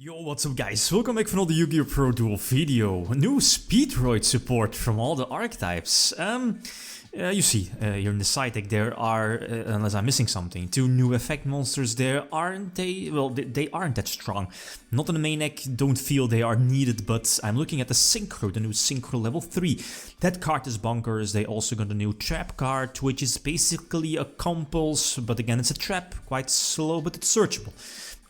Yo, what's up guys? Welcome back for another Yu-Gi-Oh! Pro Duel video. A new Speedroid support from all the archetypes. You see, here in the side deck there are, unless I'm missing something, two new effect monsters there. Aren't they? Well, they aren't that strong. Not in the main deck, don't feel they are needed, but I'm looking at the Synchro, the new Synchro level 3. That card is bonkers. They also got a new Trap card, which is basically a compulse, but again it's a trap, quite slow, but it's searchable.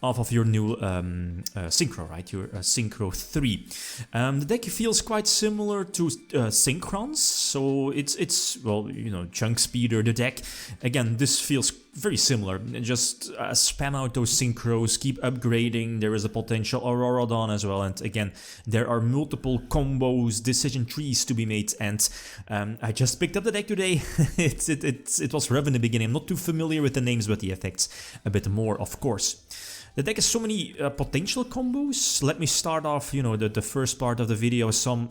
Off of your new Synchro, right? Your Synchro 3. The deck feels quite similar to Synchrons, so it's well, you know, chunk speeder the deck. Again, this feels very similar. Just spam out those Synchros, keep upgrading. There is a potential Auroradon as well, and again, there are multiple combos, decision trees to be made. And I just picked up the deck today. It was rough in the beginning. I'm not too familiar with the names, but the effects a bit more, of course. The deck has so many potential combos. Let me start off, you know, the first part of the video, some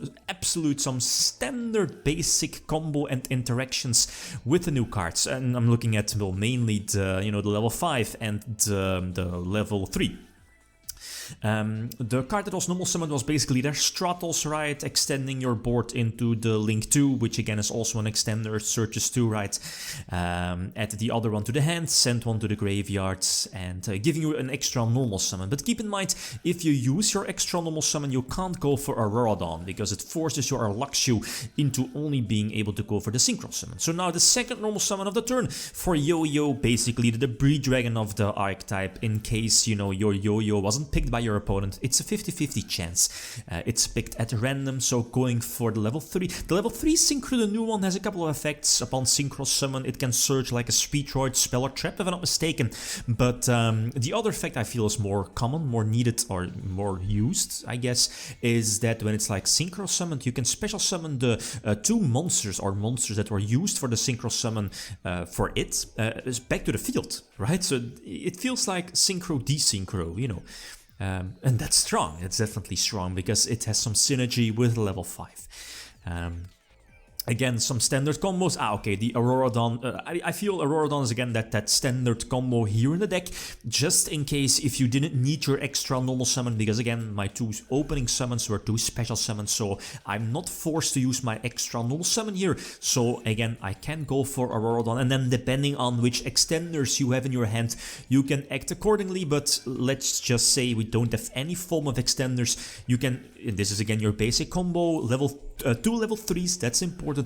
standard basic combo and interactions with the new cards. And I'm looking at, well, mainly the, you know, the level 5 and the level 3. The card that was normal summoned was basically their Stratos, right? Extending your board into the Link 2, which again is also an extender, searches 2, right? Add the other one to the hand, send one to the graveyard, and giving you an extra normal summon. But keep in mind, if you use your extra normal summon, you can't go for Auroradon, because it forces your Luxu into only being able to go for the Synchro summon. So now the second normal summon of the turn for Yugioh, basically the Debris Dragon of the archetype, in case, you know, your Yugioh wasn't picked by your opponent. It's a 50-50 chance. It's picked at random, so going for the level 3. The level 3 Synchro, the new one, has a couple of effects. Upon Synchro summon, it can search like a Speedroid, spell or trap, if I'm not mistaken. But the other effect I feel is more common, more needed, or more used, I guess, is that when it's like Synchro summoned, you can special summon the two monsters or monsters that were used for the Synchro summon for it back to the field, right? So it feels like Synchro desynchro, you know. And that's strong. It's definitely strong because it has some synergy with level 5. Again, some standard combos. Okay, the Auroradon. I feel Auroradon is again that standard combo here in the deck, just in case if you didn't need your extra normal summon, because again, my two opening summons were two special summons, so I'm not forced to use my extra normal summon here. So again, I can go for Auroradon, and then depending on which extenders you have in your hand, you can act accordingly. But let's just say we don't have any form of extenders. You can, this is again your basic combo, level 2 level 3s, that's important.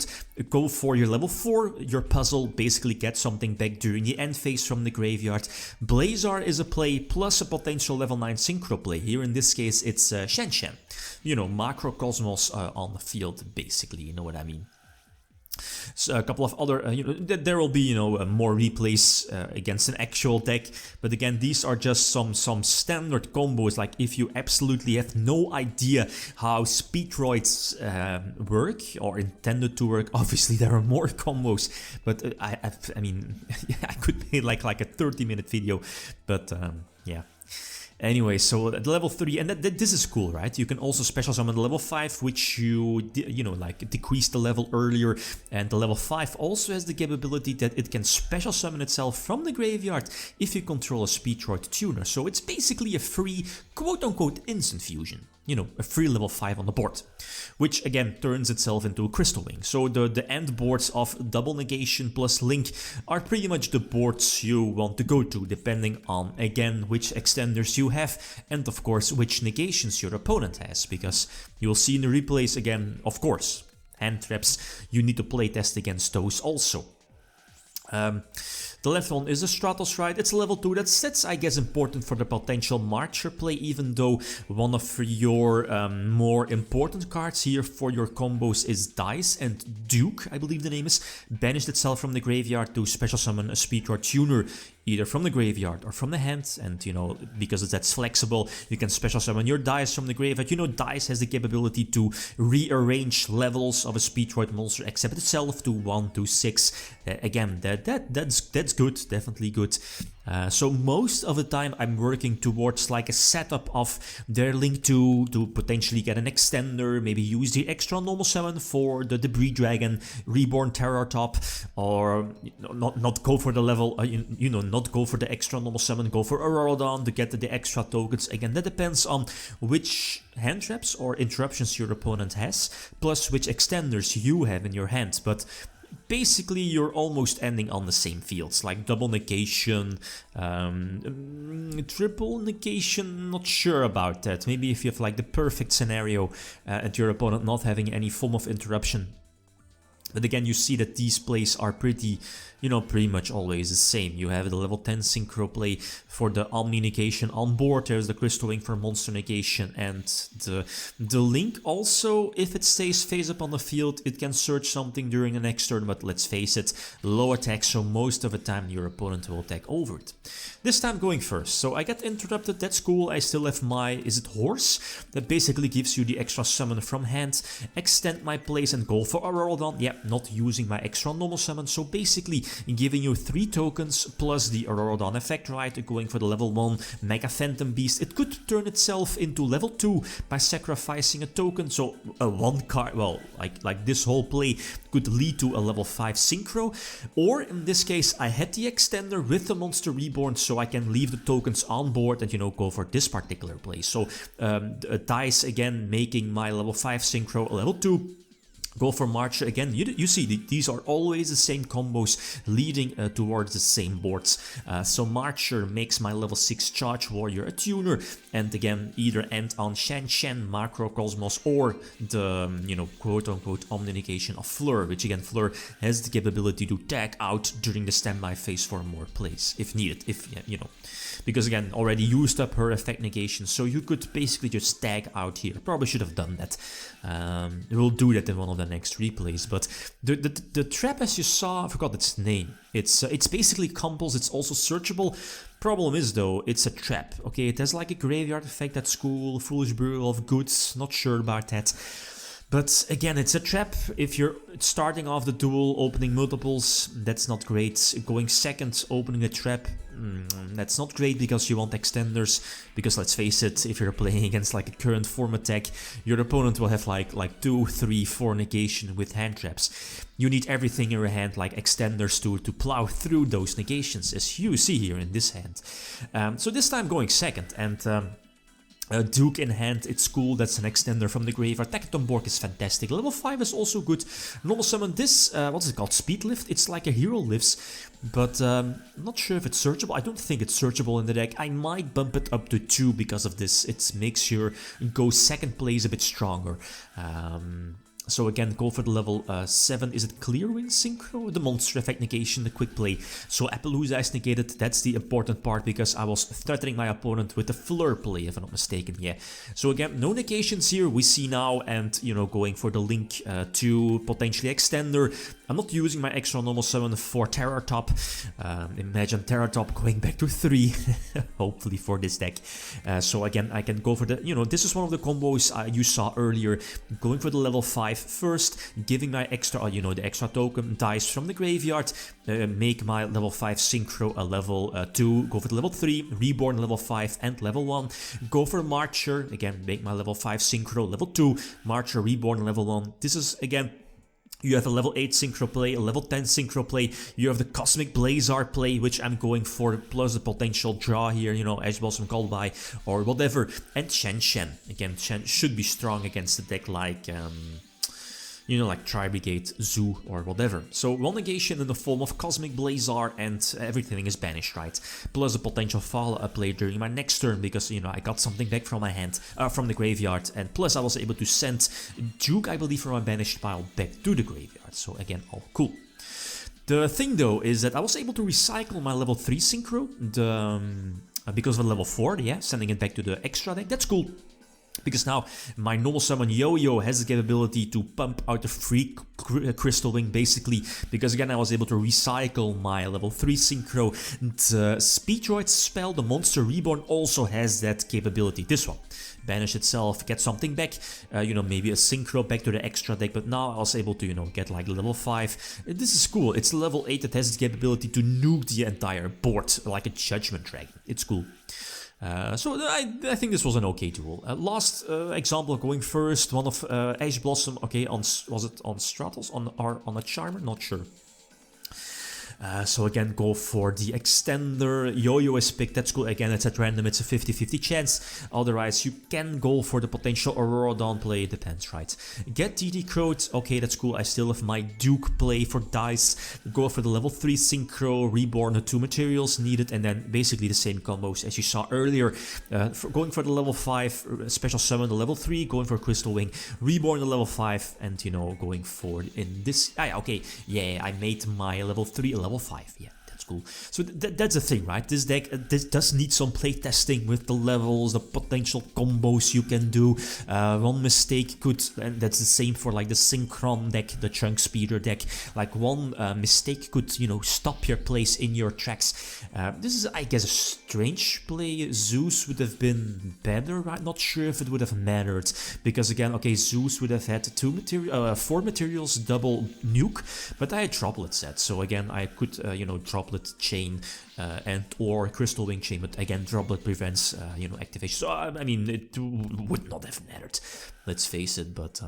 Go for your level 4, your puzzle, basically get something back during the end phase from the graveyard. Blazar is a play, plus a potential level 9 Synchro play. Here in this case it's Shen Shen. You know, Macrocosmos on the field, basically, you know what I mean. So a couple of other, you know, there will be, you know, more replays against an actual deck, but again, these are just some standard combos. Like if you absolutely have no idea how Speedroids work or intended to work, obviously there are more combos. But I mean, I could make like a 30-minute video, but yeah. Anyway, so the level 3, and this is cool, right? You can also special summon the level 5, which you know, like decrease the level earlier, and the level 5 also has the capability that it can special summon itself from the graveyard if you control a Speedroid tuner. So it's basically a free, quote-unquote, instant fusion. You know, a free level 5 on the board, which again turns itself into a Crystal Link. So the end boards of Double Negation plus Link are pretty much the boards you want to go to, depending on, again, which extenders you have, and of course, which negations your opponent has, because you will see in the replays again, of course, hand traps, you need to play test against those also. The left one is a Stratos, right? It's a level 2. That's I guess important for the potential Marcher play, even though one of your more important cards here for your combos is Dice, and Duke, I believe the name is, banished itself from the graveyard to special summon a Speedroid tuner, either from the graveyard or from the hand. And you know, because that's flexible, you can special summon your Dice from the graveyard. You know, Dice has the capability to rearrange levels of a Speedroid monster, except itself, to 1 to 6. Again, that's good, definitely good. So most of the time I'm working towards like a setup of their Link 2 to potentially get an extender, maybe use the extra normal summon for the Debris Dragon, Reborn Terror Top, or not go for the level, not go for the extra normal summon, go for Auroradon to get the extra tokens. Again, that depends on which hand traps or interruptions your opponent has, plus which extenders you have in your hand. But basically you're almost ending on the same fields, like double negation, triple negation, not sure about that. Maybe if you have like the perfect scenario and your opponent not having any form of interruption. But again, you see that these plays are pretty much always the same. You have the level 10 synchro play for the Omni negation on board. There's the Crystal Wing for monster negation, and the Link also, if it stays face up on the field, it can search something during the next turn, but let's face it, low attack, so most of the time your opponent will attack over it. This time going first, so I get interrupted, that's cool. I still have my, is it Horse? That basically gives you the extra summon from hand. Extend my plays and go for Auroradon. Yeah, not using my extra normal summon, so basically giving you 3 tokens plus the Auroradon effect, right? Going for the level 1 Mega Phantom Beast. It could turn itself into level 2 by sacrificing a token, so a 1 card, well, like this whole play could lead to a level 5 synchro, or in this case I had the extender with the Monster Reborn, so I can leave the tokens on board and go for this particular play. So dice again making my level 5 synchro a level 2. Go for Marcher again. You see, these are always the same combos leading towards the same boards. So Marcher makes my level 6 Charge Warrior a tuner, and again either end on Shen Shen, Macrocosmos, or the quote-unquote omni-negation of Fleur, which again Fleur has the capability to tag out during the standby phase for more plays if needed, because again already used up her effect negation, so you could basically just tag out here. Probably should have done that. We'll do that in one of the next replays. But the trap, as you saw, I forgot its name. It's basically combos. It's also searchable. Problem is though, it's a trap. Okay, it has like a graveyard effect at school, foolish burial of goods. Not sure about that. But again, it's a trap. If you're starting off the duel, opening multiples, that's not great. Going second, opening a trap, that's not great because you want extenders. Because let's face it, if you're playing against like a current form attack, your opponent will have like 2, 3, 4 negation with hand traps. You need everything in your hand, like extenders to plow through those negations, as you see here in this hand. So this time going second, and Duke in hand, it's cool, that's an extender from the graveyard. Tekatonborg is fantastic. Level 5 is also good. Normal summon this, what's it called? Speed lift? It's like a hero lifts, but not sure if it's searchable. I don't think it's searchable in the deck. I might bump it up to 2 because of this. It makes your go second place a bit stronger. So again, go for the level 7, is it Clearwing Synchro? The monster effect negation, the quick play. So Appaloosa is negated, that's the important part, because I was threatening my opponent with the Fleur play, if I'm not mistaken, yeah. So again, no negations here, we see now, and going for the Link to potentially extender. I'm not using my extra normal summon for Terror Top. Imagine Terror Top going back to 3, hopefully for this deck. So again, I can go for the, this is one of the combos you saw earlier, going for the level 5 first, giving my extra, the extra token dice from the graveyard, make my level 5 synchro a level 2, go for the level 3, reborn level 5 and level 1, go for Marcher, again, make my level 5 synchro level 2, Marcher reborn level 1. This is, again, you have a level 8 synchro play, a level 10 synchro play, you have the Cosmic Blazar play, which I'm going for, plus the potential draw here, Edge Blossom called by, or whatever, and Shen Shen. Again, Shen should be strong against a deck like, like Tri-Brigade, Zoo, or whatever. So one negation in the form of Cosmic Blazar, and everything is banished, right? Plus a potential follow-up play during my next turn, because, I got something back from my hand, from the graveyard, and plus I was able to send Duke, I believe, from my banished pile back to the graveyard. So again, all cool. The thing, though, is that I was able to recycle my level 3 synchro, because of level 4, yeah, sending it back to the extra deck. That's cool. Because now my normal summon Yugioh has the capability to pump out a free Crystal Wing basically, because again I was able to recycle my level 3 Synchro. And Speedroids spell, the Monster Reborn, also has that capability. This one. Banish itself, get something back, you know, maybe a Synchro back to the extra deck, but now I was able to, you know, get like level 5. This is cool. It's level 8 that has the capability to nuke the entire board, like a Judgment Dragon. It's cool. So I think this was an okay duel. Last example going first, one of Ash Blossom, okay, was it on Stratos, on a Charmer? Not sure. So again, go for the extender. Yugioh is picked, that's cool. Again, it's at random, it's a 50-50 chance. Otherwise, you can go for the potential Aurora Dawn play, it depends, right? Get DD Crowd, okay, that's cool. I still have my Duke play for dice. Go for the level 3 Synchro, Reborn, the 2 materials needed, and then basically the same combos as you saw earlier. Going for the level 5 special summon, the level 3, going for Crystal Wing, Reborn the level 5, and you know, going for in this. Okay, yeah, I made my level 3 a level 5, yeah, that's cool. So that's the thing, right? This deck this does need some playtesting with the levels, the potential combos you can do. One mistake could, and that's the same for like the Synchron deck, the Chunk Speeder deck, like one mistake could, you know, stop your place in your tracks. This is, I guess, a strange play. Zeus would have been better, right? Not sure if it would have mattered, because again, okay, Zeus would have had 4 materials, double nuke, but I had droplet set, so again, I could, you know, droplet chain and or Crystal Wing chain, but again, droplet prevents, you know, activation. So I mean, it would not have mattered, let's face it, but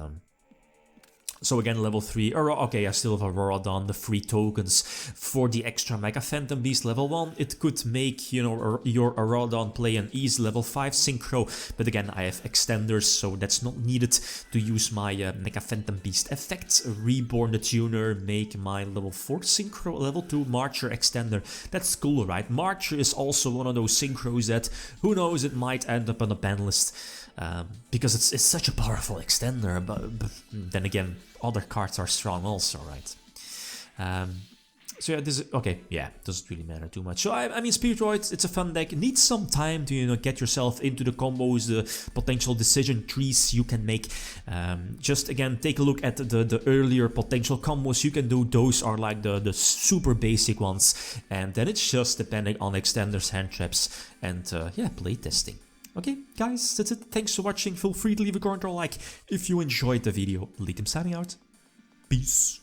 so again, level 3, okay, I still have Aurora Dawn, the free tokens for the extra Mega Phantom Beast level 1. It could make, you know, your Aurora Dawn play an easy level 5 Synchro, but again, I have extenders, so that's not needed to use my Mega Phantom Beast effects. Reborn the Tuner, make my level 4 Synchro, level 2 Marcher extender. That's cool, right? Marcher is also one of those Synchros that, who knows, it might end up on the ban list. Because it's such a powerful extender, but then again, other cards are strong also, right? So yeah, this is, okay, yeah, doesn't really matter too much. So I mean, Speedroids, it's a fun deck. It needs some time to, you know, get yourself into the combos, the potential decision trees you can make. Just again, take a look at the earlier potential combos you can do. Those are like the super basic ones, and then it's just depending on extenders, hand traps, and yeah, playtesting. Okay, guys, that's it. Thanks for watching. Feel free to leave a comment or like if you enjoyed the video. Lead signing out. Peace.